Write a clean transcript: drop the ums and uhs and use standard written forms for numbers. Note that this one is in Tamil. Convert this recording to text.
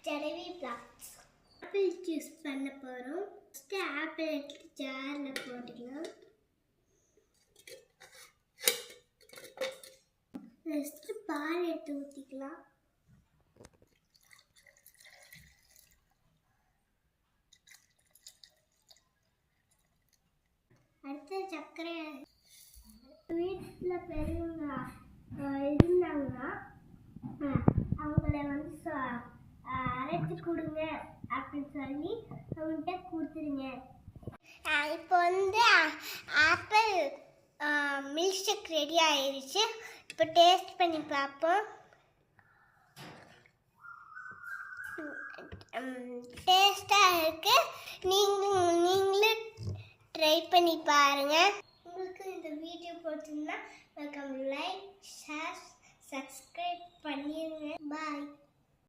ஜடவி பிளாக்ஸ் ஆப்பிள் ஜூஸ் பண்ண போகிறோம். ஃபஸ்ட்டு ஆப்பிள் எடுத்து ஜாரில் போட்டுக்கலாம். ஃபஸ்ட்டு பால் எடுத்து ஊற்றிக்கலாம். அடுத்த சர்க்கரை வீட்டில் பெரியவங்க இருந்தாங்கன்னா அவங்கள வந்து அரைச்சி கொடுங்க அப்படின்னு சொல்லி அவங்கள்ட்ட கொடுத்துருங்க. இப்போ வந்து ஆப்பிள் மில்க் ஷேக் ரெடி ஆயிடுச்சு. இப்போ டேஸ்ட் பண்ணி பார்ப்போம். டேஸ்டாக இருக்குது. நீங்களும் ட்ரை பண்ணி பாருங்கள். உங்களுக்கு இந்த வீடியோ பிடிச்சிருந்தா லைக், ஷேர், சப்ஸ்கிரைப் பண்ணிடுங்க. பாய்.